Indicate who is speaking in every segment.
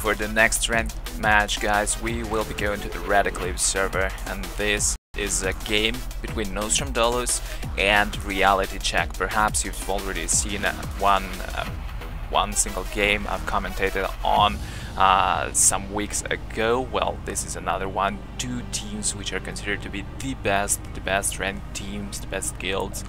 Speaker 1: For the next ranked match, guys, we will be going to the Red Eclipse server, and this is a game between Nostrum Dolus and Reality Check. Perhaps you've already seen one single game I've commentated on some weeks ago. Well, this is another one. Two teams which are considered to be the best ranked teams, the best guilds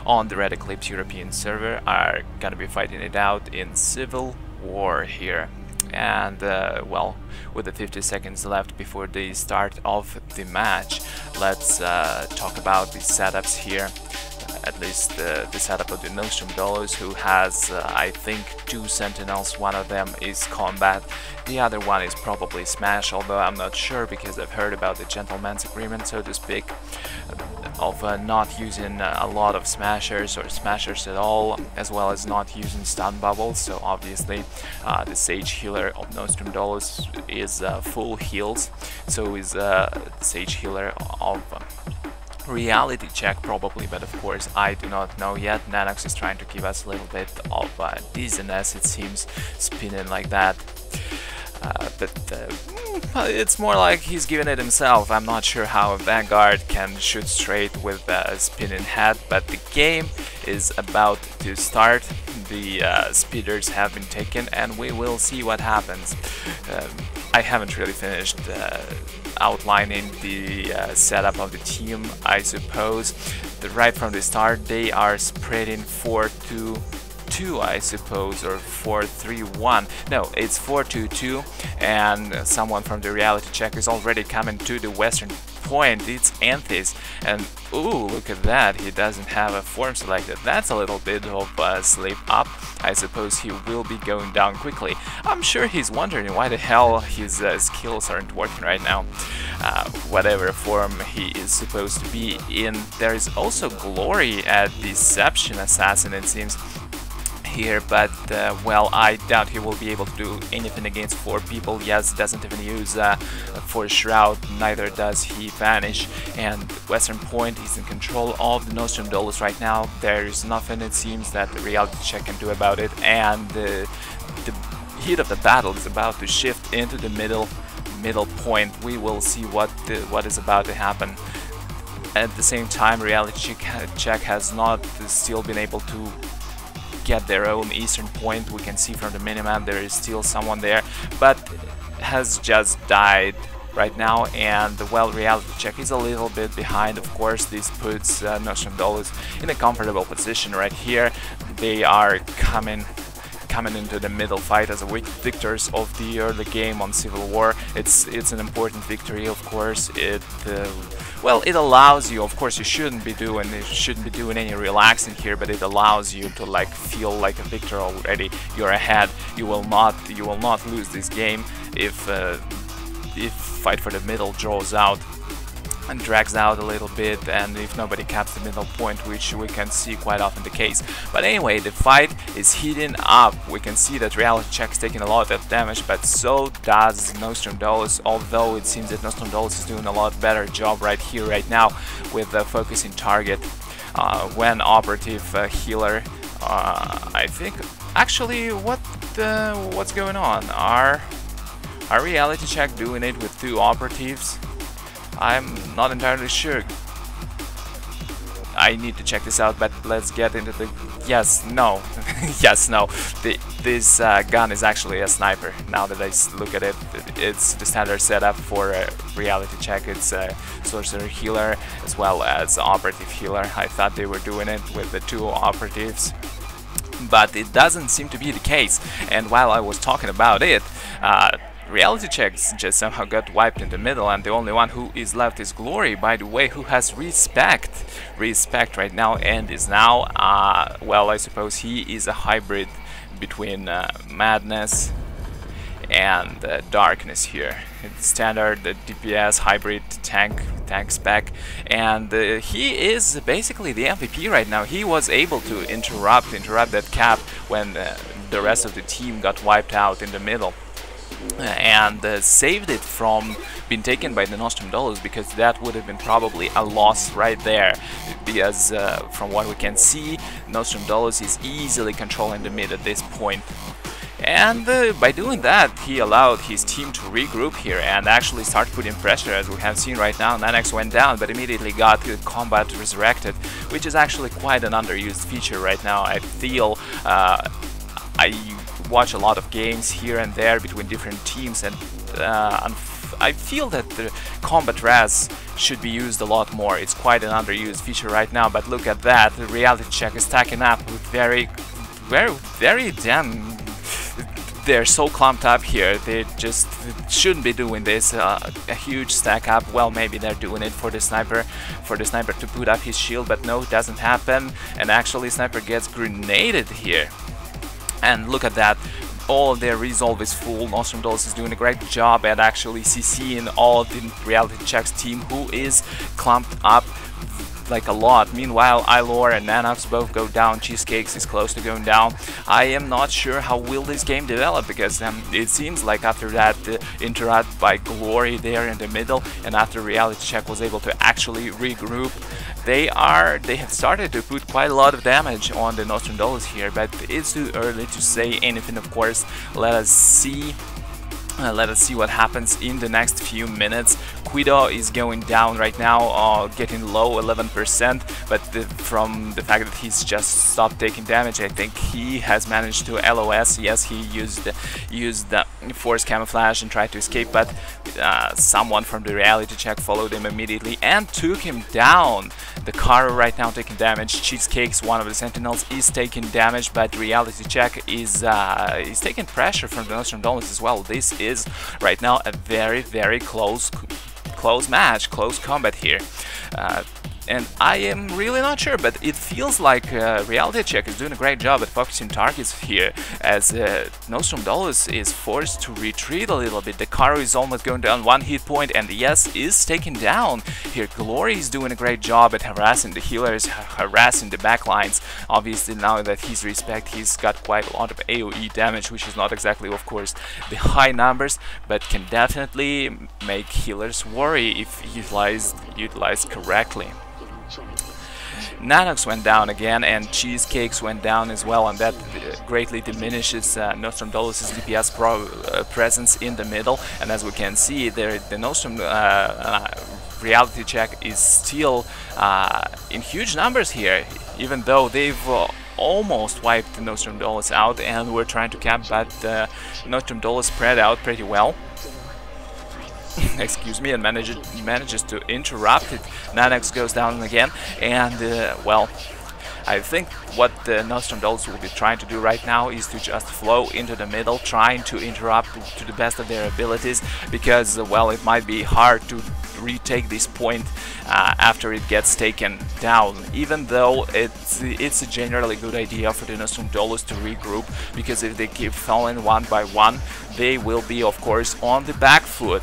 Speaker 1: on the Red Eclipse European server are gonna be fighting it out in civil war here. And well, with the 50 seconds left before the start of the match, let's talk about the setups here. At least the setup of the Nostrum Dolus, who has I think 2 sentinels. One of them is combat, the other one is probably smash, although I'm not sure because I've heard about the gentleman's agreement, so to speak, of not using a lot of smashers or smashers at all, as well as not using stun bubbles. So obviously the Sage healer of Nostrum Dolus is full heals, so is the Sage healer of Reality Check probably, but of course I do not know yet. Nanox is trying to give us a little bit of dizziness, it seems, spinning like that. But it's more like he's giving it himself. I'm not sure how a Vanguard can shoot straight with a spinning head, but the game is about to start. The speeders have been taken and we will see what happens. I haven't really finished outlining the setup of the team, I suppose. Right from the start they are spreading 4-2-2, I suppose, or 4-3-1. No, it's 4-2-2, and someone from the Reality Check is already coming to the western point. It's Anthis, and ooh, look at that, he doesn't have a form selected. That's a little bit of a slip up. I suppose he will be going down quickly. I'm sure he's wondering why the hell his skills aren't working right now. Whatever form he is supposed to be in. There is also Glory at Deception Assassin, it seems, here, but well, I doubt he will be able to do anything against 4 people. Yes, doesn't even use for Shroud, neither does he Vanish, and Western Point is in control of the Nostrum Dolus right now. There is nothing, it seems, that the Reality Check can do about it, and the heat of the battle is about to shift into the middle point. We will see what is about to happen. At the same time, Reality Check has not still been able to get their own eastern point. We can see from the minimap there is still someone there, but has just died right now, and well, Reality Check is a little bit behind. Of course, this puts Nostrum Dolus in a comfortable position right here. They are coming into the middle fight as victors of the early game on Civil War. It's an important victory, of course. Well, it allows you, of course, you shouldn't be doing any relaxing here, but it allows you to like feel like a victor already. You're ahead. You will not lose this game if fight for the middle draws out and drags out a little bit, and if nobody caps the middle point, which we can see quite often the case. But anyway, the fight is heating up. We can see that Reality Check is taking a lot of damage, but so does Nostrum Dolus, although it seems that Nostrum Dolus is doing a lot better job right here, right now, with the focusing target when operative healer. I think, actually, what's going on? Are Reality Check doing it with 2 operatives? I'm not entirely sure. I need to check this out, but let's get into the... Yes, no. Yes, no. This gun is actually a sniper. Now that I look at it, it's the standard setup for a Reality Check. It's a Sorcerer Healer as well as Operative Healer. I thought they were doing it with the 2 operatives, but it doesn't seem to be the case. And while I was talking about it, Reality Checks just somehow got wiped in the middle, and the only one who is left is Glory, by the way, who has respect right now, and is now, well, I suppose he is a hybrid between Madness and Darkness here. It's standard DPS hybrid tank spec, and he is basically the MVP right now. He was able to interrupt that cap when the rest of the team got wiped out in the middle, and saved it from being taken by the Nostrum Dolus, because that would have been probably a loss right there, because from what we can see, Nostrum Dolus is easily controlling the mid at this point. And by doing that, he allowed his team to regroup here and actually start putting pressure, as we have seen right now. Nanox went down, but immediately got combat resurrected, which is actually quite an underused feature right now. I feel I watch a lot of games here and there between different teams, and I feel that the combat res should be used a lot more. It's quite an underused feature right now, but look at that. The reality check is stacking up with very damn... They're so clumped up here. They just shouldn't be doing this. A huge stack up. Well, maybe they're doing it for the sniper to put up his shield, but no, it doesn't happen. And actually, sniper gets grenaded here. And look at that. All of their resolve is full. Nostrum Dolus is doing a great job at actually CCing all of the reality checks team, who is clumped up like a lot. Meanwhile, Ilor and Nanox both go down. Cheesecakes is close to going down. I am not sure how will this game develop, because it seems like after that interrupt by Glory there in the middle, and after reality check was able to actually regroup, they have started to put quite a lot of damage on the Nostrum Dolus here, but it's too early to say anything, of course. Let us see what happens in the next few minutes. Guido is going down right now, getting low 11%, but from the fact that he's just stopped taking damage, I think he has managed to LOS. Yes, he used the force camouflage and tried to escape, but someone from the reality check followed him immediately and took him down. The Caro right now taking damage. Cheesecakes, one of the Sentinels, is taking damage, but reality check is taking pressure from the Nostrum Dolus as well. This is right now a very close match, close combat here. And I am really not sure, but it feels like reality check is doing a great job at focusing targets here, as Nostrum Dolus is forced to retreat a little bit. The Caro is almost going down 1 hit point, and yes, is taken down. Here Glory is doing a great job at harassing the healers, harassing the backlines. Obviously, now that he's respect, he's got quite a lot of AoE damage, which is not exactly, of course, the high numbers, but can definitely make healers worry if utilized correctly. Nanox went down again, and Cheesecakes went down as well, and that greatly diminishes Nostrum Dolus' DPS presence in the middle. And as we can see, the Nostrum reality check is still in huge numbers here, even though they've almost wiped the Nostrum Dolus out, and we're trying to cap, but Nostrum Dolus spread out pretty well. Excuse me, and manages to interrupt it. Nanox goes down again, and well, I think what the Nostrum Dolus will be trying to do right now is to just flow into the middle, trying to interrupt to the best of their abilities, because well, it might be hard to retake this point after it gets taken down, even though it's a generally good idea for the Nostrum Dolus to regroup, because if they keep falling one by one, they will be, of course, on the back foot.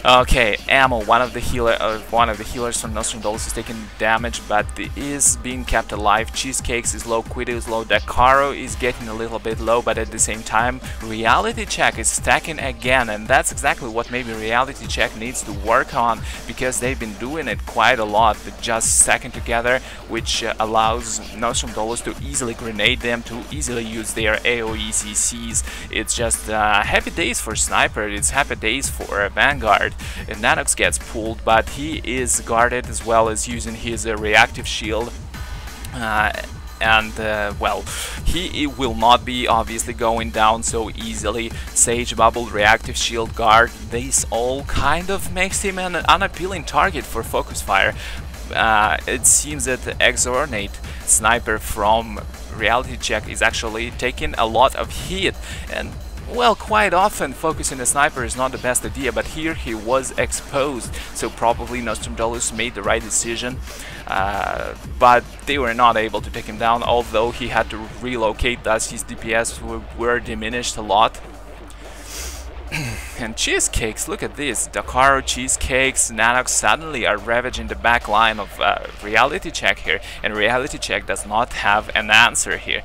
Speaker 1: Okay, Ammo, one of the healers from Nostrum Dolus is taking damage, but is being kept alive. Cheesecakes is low, Guido is low, Dakaro is getting a little bit low, but at the same time, reality check is stacking again, and that's exactly what maybe reality check needs to work on, because they've been doing it quite a lot, but just stacking together, which allows Nostrum Dolus to easily grenade them, to easily use their AoE CCs. It's just happy days for Sniper, it's happy days for Vanguard. And Nanox gets pulled, but he is guarded as well as using his reactive shield. Well, he will not be obviously going down so easily. Sage Bubble, reactive shield, guard, this all kind of makes him an unappealing target for focus fire. It seems that the Exornate Sniper from reality check is actually taking a lot of hit, and well, quite often focusing the sniper is not the best idea, but here he was exposed, so probably Nostrum Dolus made the right decision, but they were not able to take him down, although he had to relocate, thus his DPS were diminished a lot. And Cheesecakes, look at this, Dakaro, Cheesecakes, Nanox suddenly are ravaging the back line of reality check here, and reality check does not have an answer here.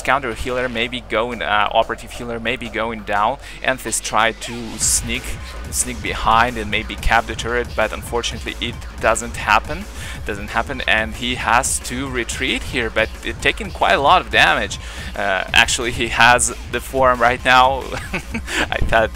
Speaker 1: counter healer maybe going, operative healer maybe going down. Anthis tried to sneak behind and maybe cap the turret, but unfortunately it doesn't happen, and he has to retreat here, but it taking quite a lot of damage. Actually, he has the form right now. I thought,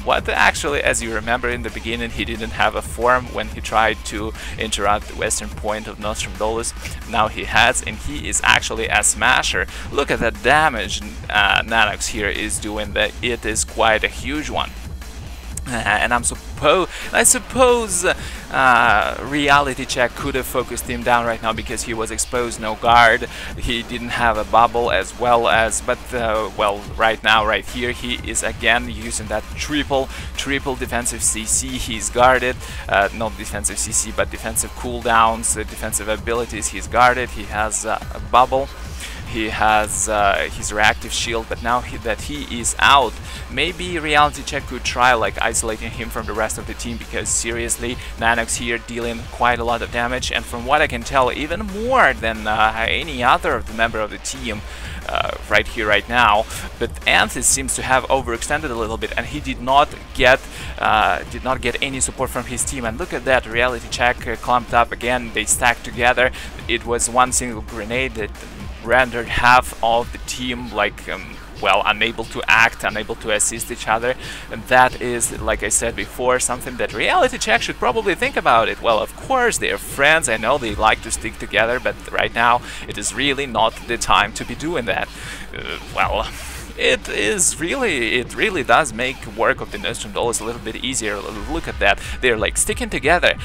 Speaker 1: what actually, as you remember in the beginning, he didn't have a form when he tried to interrupt the western point of Nostrum Dolus. Now he has, and he is actually a smasher. Look at that damage Nanox here is doing. That it is quite a huge one. And I suppose Reality Check could have focused him down right now because he was exposed, no guard. He didn't have a bubble as well as, but well, right now, right here, he is again using that triple defensive CC. He's guarded, not defensive CC, but defensive cooldowns, defensive abilities. He's guarded. He has a bubble. He has his reactive shield, but now that he is out, maybe Reality Check could try like isolating him from the rest of the team, because seriously, Nanox here dealing quite a lot of damage, and from what I can tell, even more than any other of the member of the team right here, right now. But Anthis seems to have overextended a little bit, and he did not get any support from his team. And look at that, Reality Check clumped up again. They stacked together. It was one single grenade that rendered half of the team like well, unable to act, unable to assist each other. And that is, like I said before, something that Reality Check should probably think about it. Well, of course, they're friends, I know they like to stick together, but right now it is really not the time to be doing that. Well, it really does make work of the Nostrum Dolus a little bit easier. Look at that, they're like sticking together.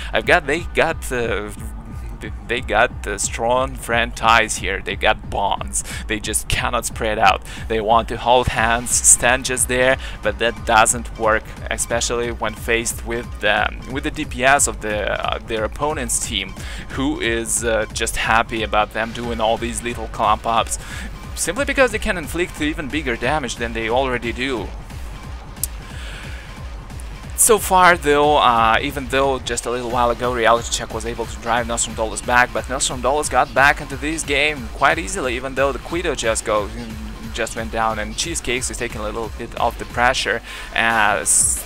Speaker 1: They got strong friend ties here. They got bonds. They just cannot spread out. They want to hold hands, stand just there, but that doesn't work, especially when faced with the DPS of their opponent's team, who is just happy about them doing all these little clump ups, simply because they can inflict even bigger damage than they already do. So far, though, even though just a little while ago Reality Check was able to drive Nostrum Dolus back, but Nostrum Dolus got back into this game quite easily, even though the Guido just went down, and Cheesecakes is taking a little bit of the pressure as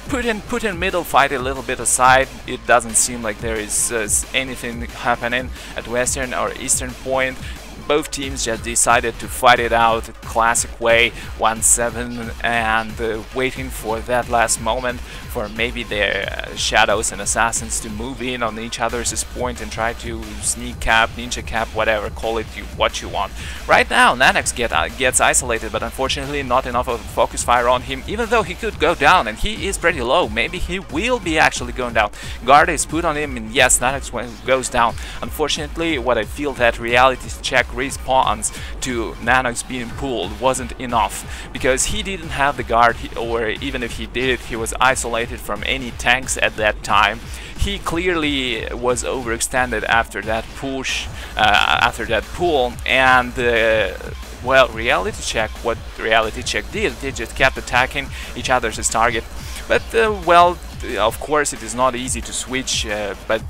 Speaker 1: putting middle fight a little bit aside. It doesn't seem like there is anything happening at western or eastern point. Both teams just decided to fight it out classic way, 1-7, and waiting for that last moment for maybe their shadows and assassins to move in on each other's point and try to sneak cap, ninja cap, whatever, call it what you want. Right now, Nanox gets isolated, but unfortunately not enough of a focus fire on him, even though he could go down, and he is pretty low. Maybe he will be actually going down. Guard is put on him, and yes, Nanox goes down. Unfortunately, what I feel that Reality Check response to Nanox being pulled wasn't enough, because he didn't have the guard, or even if he did, he was isolated from any tanks at that time. He clearly was overextended after that push, after that pull, and well, Reality Check, what Reality Check did, they just kept attacking each other's target. But well, of course it is not easy to switch, but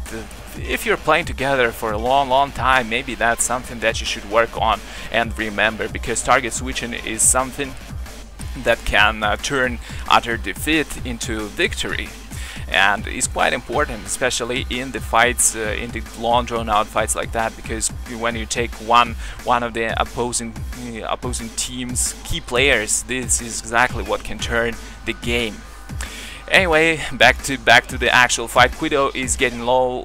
Speaker 1: if you're playing together for a long time, maybe that's something that you should work on and remember, because target switching is something that can turn utter defeat into victory, and is quite important, especially in the fights, in the long drawn out fights like that, because when you take one of the opposing team's key players, this is exactly what can turn the game. Anyway, back to the actual fight. Guido is getting low,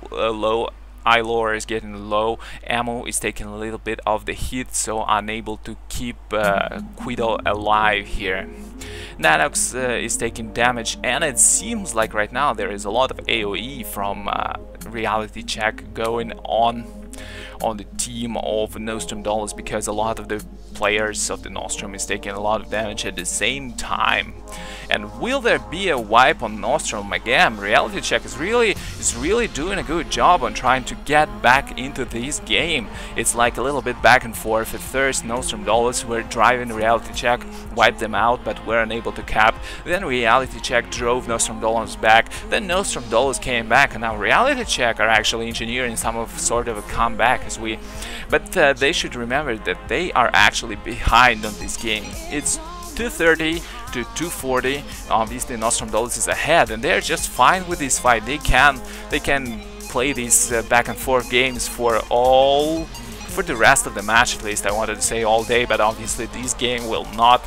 Speaker 1: Ilor is getting low, Ammo is taking a little bit of the hit, so unable to keep Guido alive here. Nanox is taking damage, and it seems like right now there is a lot of AoE from Reality Check going on the team of Nostrum Dolus, because a lot of the players of the Nostrum is taking a lot of damage at the same time. And will there be a wipe on Nostrum again? Reality Check is really doing a good job on trying to get back into this game. It's like a little bit back and forth. At first Nostrum Dolus were driving Reality Check, wiped them out, but were unable to cap. Then Reality Check drove Nostrum Dolus back. Then Nostrum Dolus came back, and now Reality Check are actually engineering some of sort of a comeback but they should remember that they are actually behind on this game. It's 230 to 240. Obviously Nostrum Dolus is ahead, and they're just fine with this fight. They can play these back and forth games for the rest of the match, at least. I wanted to say all day, but obviously this game will not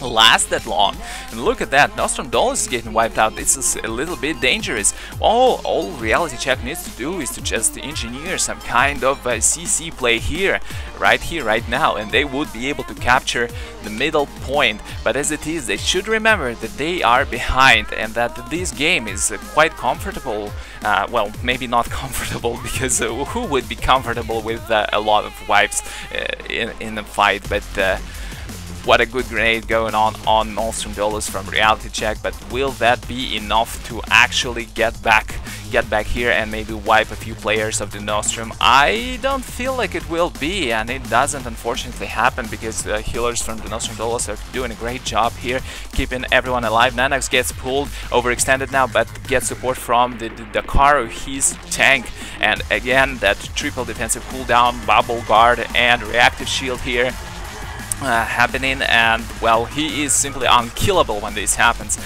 Speaker 1: last that long. And look at that, Nostrum Dolus is getting wiped out. This is a little bit dangerous. All Reality Check needs to do is to just engineer some kind of CC play here, right now, and they would be able to capture the middle point. But as it is, they should remember that they are behind, and that this game is quite comfortable. Well, maybe not comfortable, because who would be comfortable with a lot of wipes in a fight? But what a good grenade going on Nostrum Dolus from Reality Check. But will that be enough to actually get back here and maybe wipe a few players of the Nostrum? I don't feel like it will be, and it doesn't unfortunately happen, because the healers from the Nostrum Dolus are doing a great job here, keeping everyone alive. Nanox gets pulled, overextended now, but gets support from the Dakaru, his tank. And again, that triple defensive cooldown, bubble guard, and reactive shield here happening, and well, he is simply unkillable when this happens.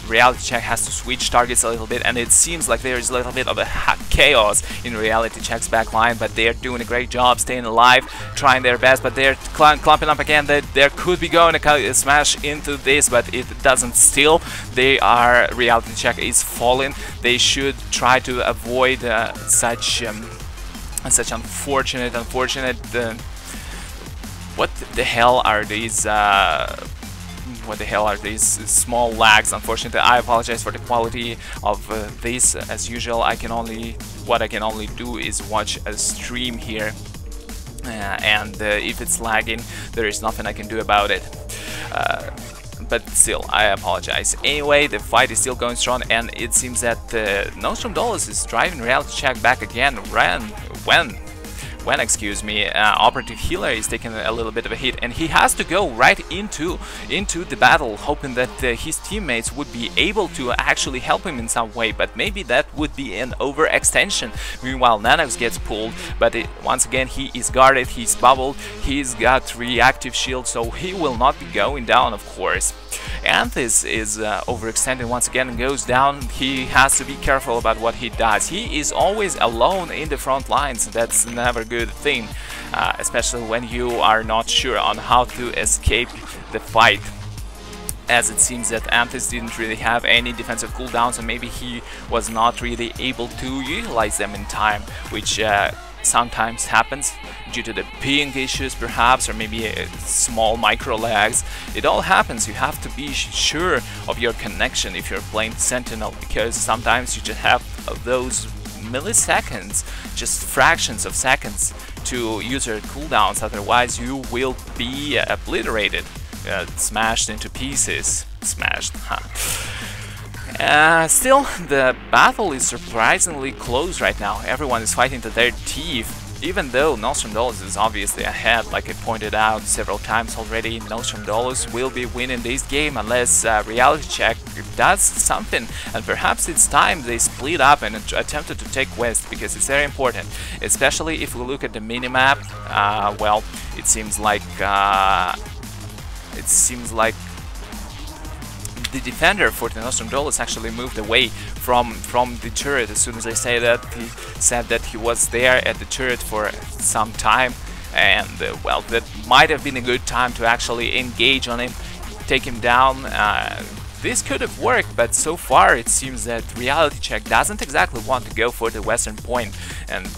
Speaker 1: Reality Check has to switch targets a little bit, and it seems like there is a little bit of a chaos in Reality Check's backline, but they're doing a great job staying alive, trying their best, but they're clumping up again. There could be going to smash into this, but it doesn't still. Reality Check is falling. They should try to avoid such unfortunate what the hell are these small lags? Unfortunately, I apologize for the quality of this. As usual, what I can only do is watch a stream here, and if it's lagging, there is nothing I can do about it. But still, I apologize. Anyway, the fight is still going strong, and it seems that Nostrum Dolus is driving Reality Check back again. When Operative Healer is taking a little bit of a hit, and he has to go right into the battle, hoping that his teammates would be able to actually help him in some way, but maybe that would be an overextension. Meanwhile, Nanox gets pulled, but once again he is guarded, he's bubbled, he's got reactive shield, so he will not be going down, of course. Anthis is overextended once again and goes down. He has to be careful about what he does. He is always alone in the front lines. That's never a good thing, especially when you are not sure on how to escape the fight. As it seems that Anthis didn't really have any defensive cooldowns, and maybe he was not really able to utilize them in time, which sometimes happens due to the ping issues perhaps, or maybe small micro lags. It all happens. You have to be sure of your connection if you're playing Sentinel, because sometimes you just have those milliseconds, just fractions of seconds to use your cooldowns, otherwise you will be obliterated, smashed into pieces. Still, the battle is surprisingly close right now. Everyone is fighting to their teeth. Even though Nostrum Dolus is obviously ahead, like I pointed out several times already, Nostrum Dolus will be winning this game unless Reality Check does something, and perhaps it's time they split up and attempted to take West, because it's very important, especially if we look at the minimap. Well, it seems like the defender for the Nostrum Dolus actually moved away from the turret. As soon as I say that, he said that he was there at the turret for some time, and well, that might have been a good time to actually engage on him, take him down. This could have worked, but so far it seems that Reality Check doesn't exactly want to go for the western point, and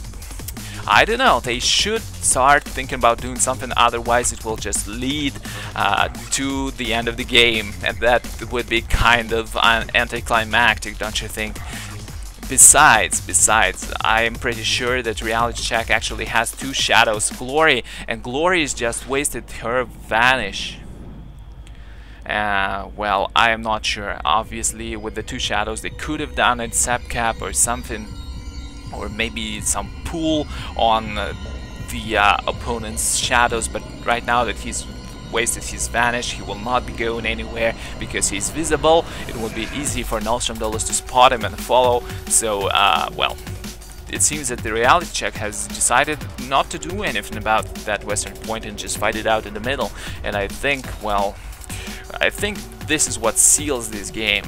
Speaker 1: I don't know, they should start thinking about doing something, otherwise it will just lead to the end of the game, and that would be kind of anticlimactic, don't you think? Besides, I am pretty sure that Reality Check actually has two shadows, Glory, and Glory is just wasted her vanish. Well, I am not sure. Obviously, with the two shadows, they could have done it, Sapcap or something, or maybe some pull on the opponent's shadows, but right now that he's wasted his vanish, he will not be going anywhere because he's visible. It will be easy for Nostrum Dolus to spot him and follow. So, well, it seems that the Reality Check has decided not to do anything about that Western point and just fight it out in the middle. And I think, well, I think this is what seals this game.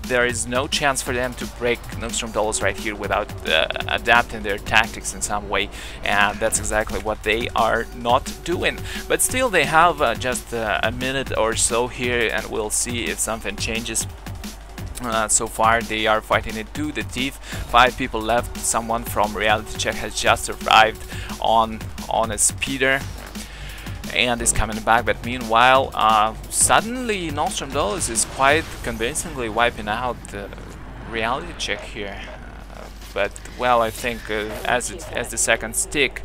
Speaker 1: There is no chance for them to break Nostrum Dolus right here without adapting their tactics in some way, and that's exactly what they are not doing. But still, they have just a minute or so here, and we'll see if something changes. So far, they are fighting it to the teeth. 5 people left. Someone from Reality Check has just arrived on a speeder and is coming back, but meanwhile, suddenly Nostrum Dolus is quite convincingly wiping out the Reality Check here. But well, I think as the seconds tick,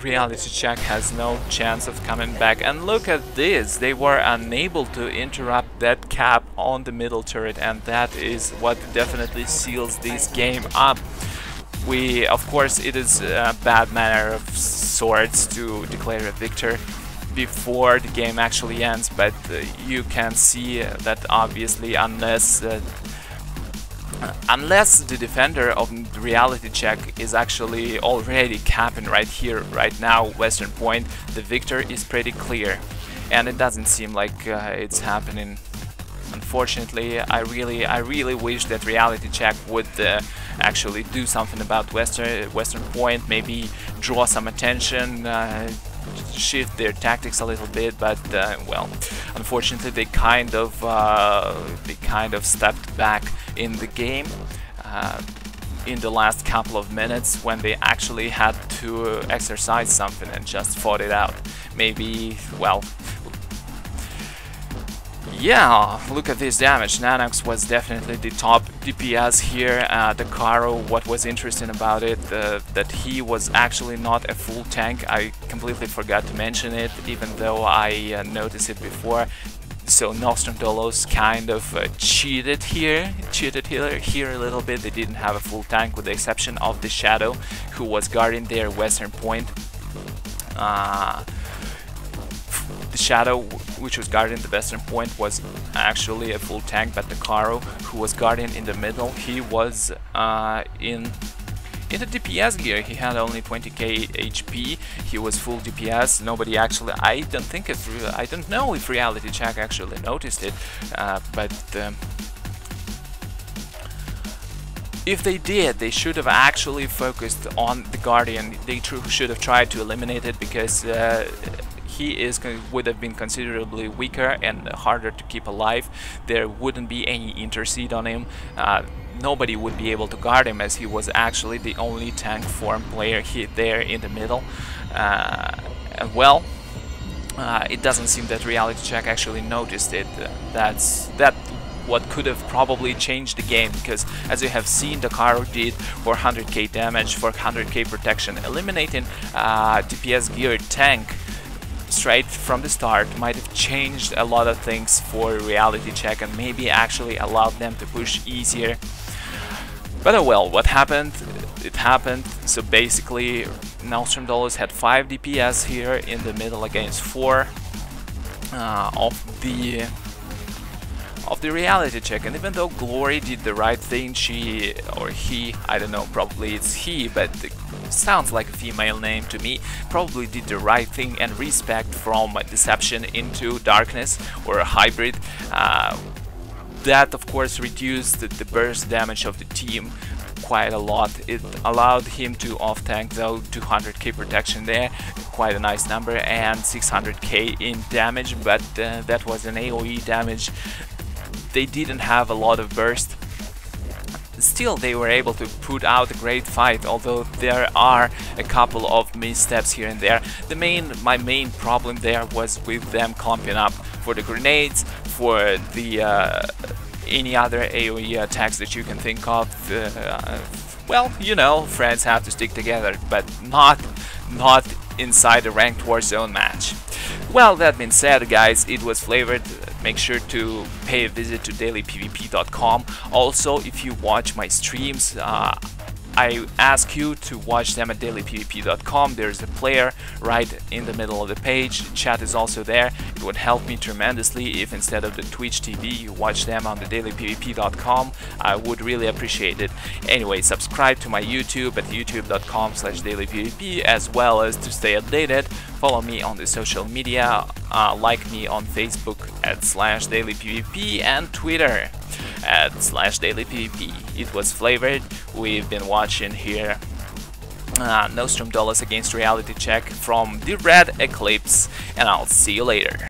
Speaker 1: Reality Check has no chance of coming back. And look at this, they were unable to interrupt that cap on the middle turret, and that is what definitely seals this game up. Of course, it is a bad manner of sorts to declare a victor before the game actually ends, but you can see that obviously unless the defender of the Reality Check is actually already capping right here, right now, Western point, the victor is pretty clear, and it doesn't seem like it's happening. Unfortunately, I really wish that Reality Check would actually do something about Western point, maybe draw some attention, shift their tactics a little bit, but well, unfortunately they kind of stepped back in the game in the last couple of minutes when they actually had to exercise something and just fought it out. Maybe, well, yeah, look at this damage. Nanox was definitely the top DPS here. The Caro, what was interesting about it, that he was actually not a full tank. I completely forgot to mention it, even though I noticed it before. So Nostrum Dolus kind of cheated here a little bit. They didn't have a full tank with the exception of the Shadow, who was guarding their Western point. The Shadow, which was guarding the Western point, was actually a full tank, but the Caro, who was guarding in the middle, he was in the DPS gear. He had only 20k HP. He was full DPS. Nobody actually, I don't know if Reality Check actually noticed it, but if they did, they should have actually focused on the Guardian. They should have tried to eliminate it, because he would have been considerably weaker and harder to keep alive. There wouldn't be any intercede on him. Nobody would be able to guard him, as he was actually the only tank form player there in the middle. And well, it doesn't seem that Reality Check actually noticed it. That's what could have probably changed the game, because as you have seen, the Caro did 400k damage, 400k protection. Eliminating DPS geared tank straight from the start might have changed a lot of things for Reality Check and maybe actually allowed them to push easier. But oh well, what happened, it happened. So basically, Nostrum Dolus had 5 DPS here in the middle against 4 of the Reality Check. And even though Glory did the right thing, she or he, I don't know, probably it's he, but sounds like a female name to me, probably did the right thing and respect from Deception into Darkness, or a hybrid. That of course reduced the burst damage of the team quite a lot. It allowed him to off-tank though 200k protection there, quite a nice number, and 600k in damage, but that was an AoE damage. They didn't have a lot of burst. Still, they were able to put out a great fight, although there are a couple of missteps here and there. My main problem there was with them clumping up for the grenades, for the any other AoE attacks that you can think of. Well, you know, friends have to stick together, but not inside a ranked Warzone match. Well, that being said, guys, it was flavored. Make sure to pay a visit to dailypvp.com. Also, if you watch my streams, I ask you to watch them at dailypvp.com. There's a player right in the middle of the page. Chat is also there. It would help me tremendously if instead of the Twitch TV you watch them on the dailypvp.com. I would really appreciate it. Anyway, subscribe to my YouTube at youtube.com/dailypvp, as well as to stay updated. Follow me on the social media, like me on Facebook at /dailypvp and Twitter at /dailypvp. It was flavored. We've been watching here Nostrum Dolus against Reality Check from the Red Eclipse, and I'll see you later.